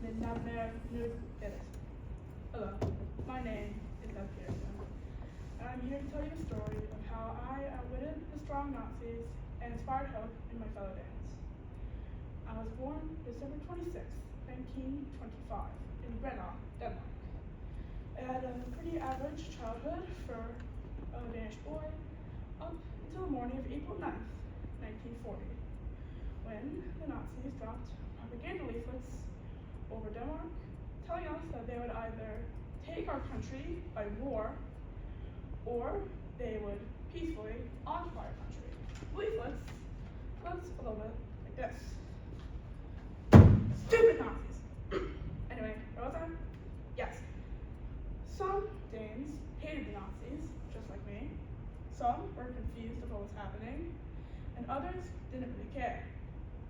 den Navnet Knud Pedersen. Hello, my name is Knud Pedersen, and I'm here to tell you a story of how I outwitted the strong Nazis and inspired hope in my fellow Danes. I was born December 26, 1925, in Scranton, Denmark. I had a pretty average childhood for a Danish boy up until the morning of April 9th, 1940, when the Nazis dropped propaganda leaflets over Denmark, telling us that they would either take our country by war or they would peacefully occupy our country. Leaflets looked a little bit like this. Stupid Nazis! Anyway, where was I? Yes. Some Danes hated the Nazis, just like me. Some were confused of what was happening, and others didn't really care.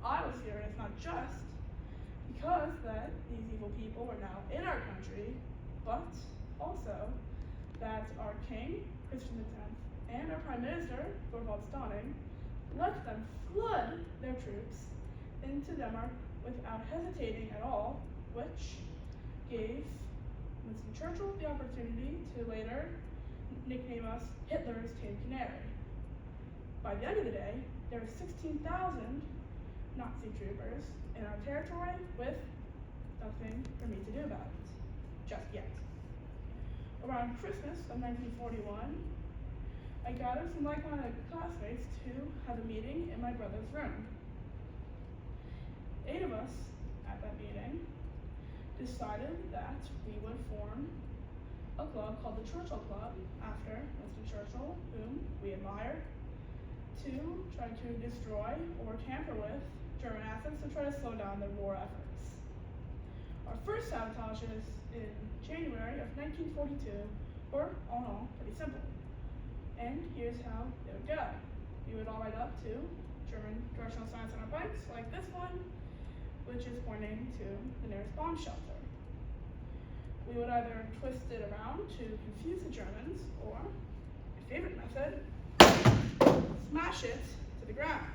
I was furious not just because that these evil people were now in our country, but also that our king, Christian X, and our prime minister, Thorvald Stanning, let them flood their troops into Denmark without hesitating at all, which gave Winston Churchill the opportunity to later nickname us Hitler's Tame Canary. By the end of the day, there were 16,000 Nazi troopers in our territory with nothing for me to do about it, just yet. Around Christmas of 1941, I gathered some like-minded classmates to have a meeting in my brother's room. 8 of us at that meeting decided that we would form a club called the Churchill Club after Winston Churchill, whom we admire, to try to destroy or tamper with German assets to try to slow down their war efforts. Our first sabotages in January of 1942 were, all in all, pretty simple. And here's how they would go. We would all ride up to German directional signs on our bikes, like this one, which is pointing to the nearest bomb shelter. We would either twist it around to confuse the Germans, or, my favorite method, smash it to the ground.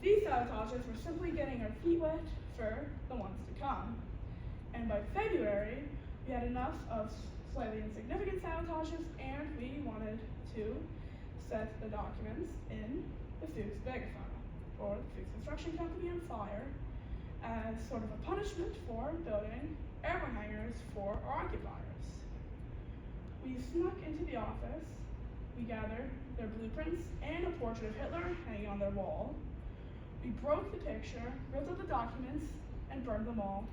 These sabotages were simply getting our feet wet for the ones to come. And by February, we had enough of slightly insignificant sabotages, and we wanted to set the documents in the Fuchs Bækkefonde, or the Fuchs Construction Company, on fire as sort of a punishment for building airborne hangars for our occupiers. We snuck into the office. We gathered their blueprints and a portrait of Hitler hanging on their wall. We broke the picture, ripped up the documents, and burned them all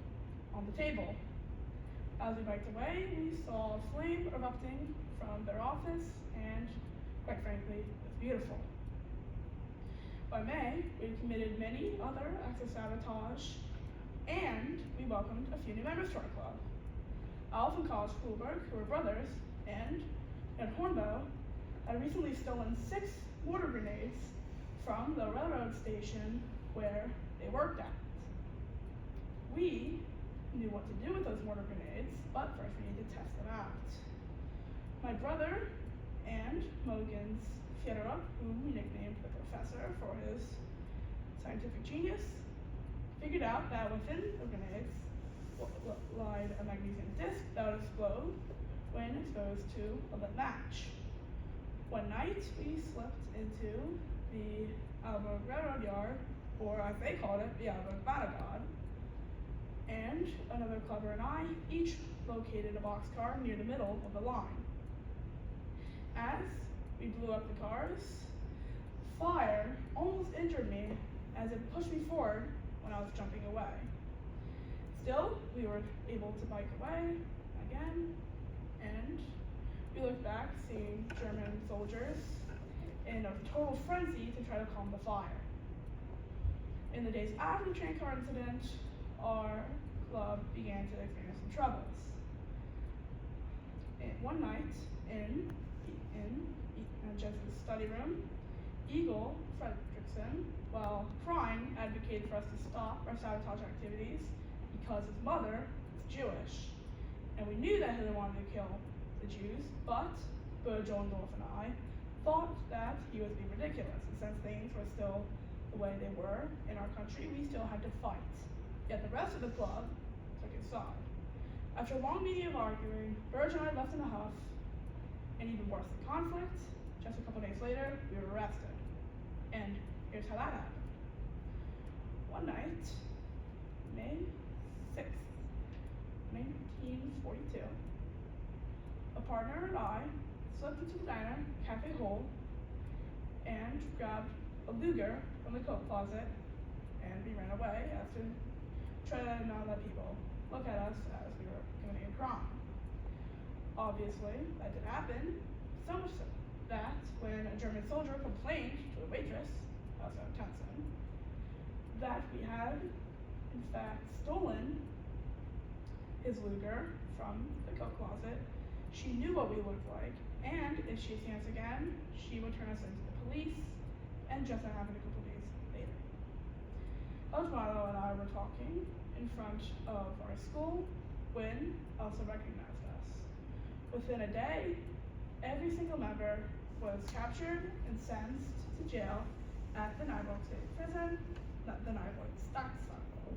on the table. As we biked away, we saw a flame erupting from their office, and quite frankly, it was beautiful. By May, we had committed many other acts of sabotage, and we welcomed a few new members to our club. Alf and Karl Schulberg, who were brothers, and Ed Hornbow, had recently stolen 6 mortar grenades from the railroad station where they worked at. We knew what to do with those mortar grenades, but first we needed to test them out. My brother and Mogens Fjerderup, whom we nicknamed the Professor for his scientific genius, figured out that within the grenades lied a magnesium disc that would explode when exposed to a lit match. One night, we slipped into the Aalborg Railroad Yard, or as they called it, the Aalborg Banegård, and another clubber and I each located a boxcar near the middle of the line. As we blew up the cars, fire almost injured me as it pushed me forward when I was jumping away. Still, we were able to bike away again, and we looked back, seeing German soldiers in a total frenzy to try to calm the fire. In the days after the train car incident, our club began to experience some troubles. One night, in Jensen's study room, Eagle Fredrickson, while crying, advocated for us to stop our sabotage activities because his mother is Jewish. And we knew that Hitler wanted to kill the Jews, but Bö Johendorf and I thought that he was being ridiculous, and since things were still the way they were in our country, we still had to fight. Yet the rest of the club aside. After a long meeting of arguing, Burge and I left in a huff, and even worse than conflict, just a couple days later, we were arrested. And here's how that happened. One night, May 6th, 1942, a partner and I slipped into the diner, Cafe Hole, and grabbed a Luger from the coat closet, and we ran away as to try to not let people look at us as we were committing a crime. Obviously, that did happen, so much so that when a German soldier complained to the waitress, also Townsend, that we had, in fact, stolen his Luger from the coat closet, she knew what we looked like, and if she seen us again, she would turn us into the police, and just that happened a couple days later. Osvaldo and I were talking in front of our school when Elsa recognized us. Within a day, every single member was captured and sentenced to jail at the Nyborg State Prison, not the Nyborg Statsarkiv.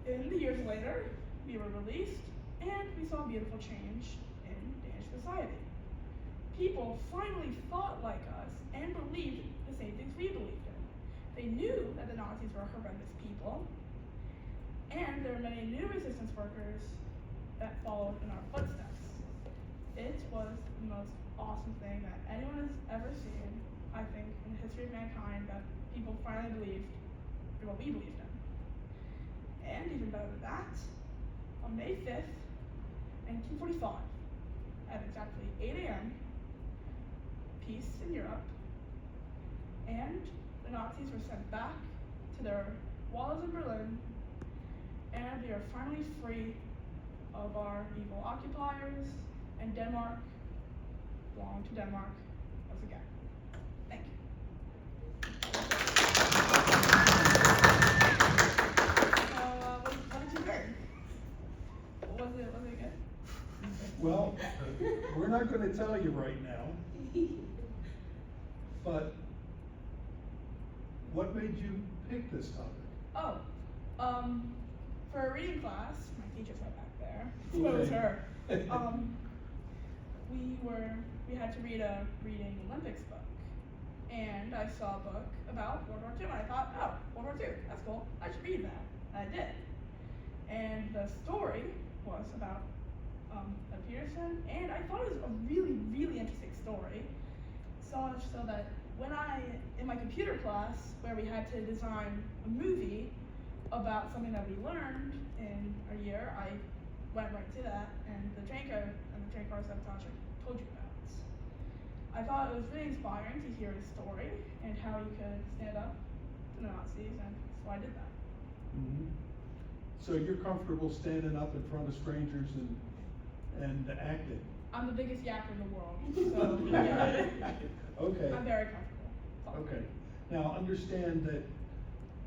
In the years later, we were released, and we saw a beautiful change in Danish society. People finally thought like us and believed the same things we believed in. They knew that the Nazis were horrendous people, and there were many new resistance workers that followed in our footsteps. It was the most awesome thing that anyone has ever seen, I think, in the history of mankind, that people finally believed in what we believed in. And even better than that, on May 5th, 1945, at exactly 8 a.m., peace in Europe, and the Nazis were sent back to their walls in Berlin, and we are finally free of our evil occupiers, and Denmark belonged to Denmark once again. Thank you. What did you learn? Was it good? Well, we're not going to tell you right now, but what made you pick this topic? For a reading class, my teacher's right back there, so it was her. We had to read a reading Olympics book, and I saw a book about World War II, and I thought, oh, World War II, that's cool, I should read that, and I did. And the story was about Knud Pedersen, and I thought it was a really, really interesting story, so much so that when in my computer class, where we had to design a movie about something that we learned in our year, I went right to that, and the train car sabotage I told you about. I thought it was really inspiring to hear his story and how he could stand up to the Nazis, and so I did that. Mm-hmm. So you're comfortable standing up in front of strangers and acting? I'm the biggest yapper in the world, so yeah. Okay. I'm very comfortable. Okay. Now understand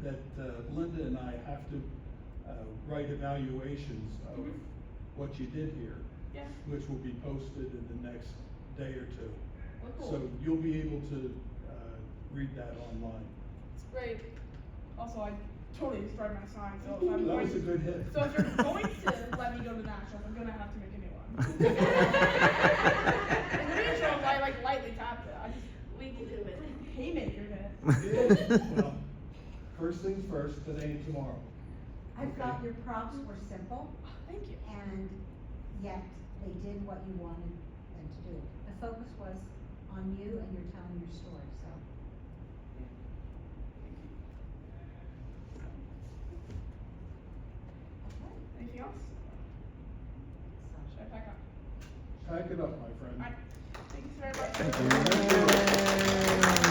that Linda and I have to write evaluations of Mm-hmm. what you did here, Yeah. which will be posted in the next day or two. Well, cool. So you'll be able to read that online. It's great. Also, I totally destroyed my sign, so if I'm That going was a good hit. So if you're going to let me go to the Nationals, I'm gonna have to make a new one. In the Nationals, I like lightly tapped it. We can do it. Haymaker hit. Well, first things first, today and tomorrow. I thought your prompts were simple, Thank you. and yet they did what you wanted them to do. The focus was on you, and you're telling your story, so. Okay, Anything else? so. Should I pack up? Pack it up, my friend. Alright. Thank you so very much. Thank you.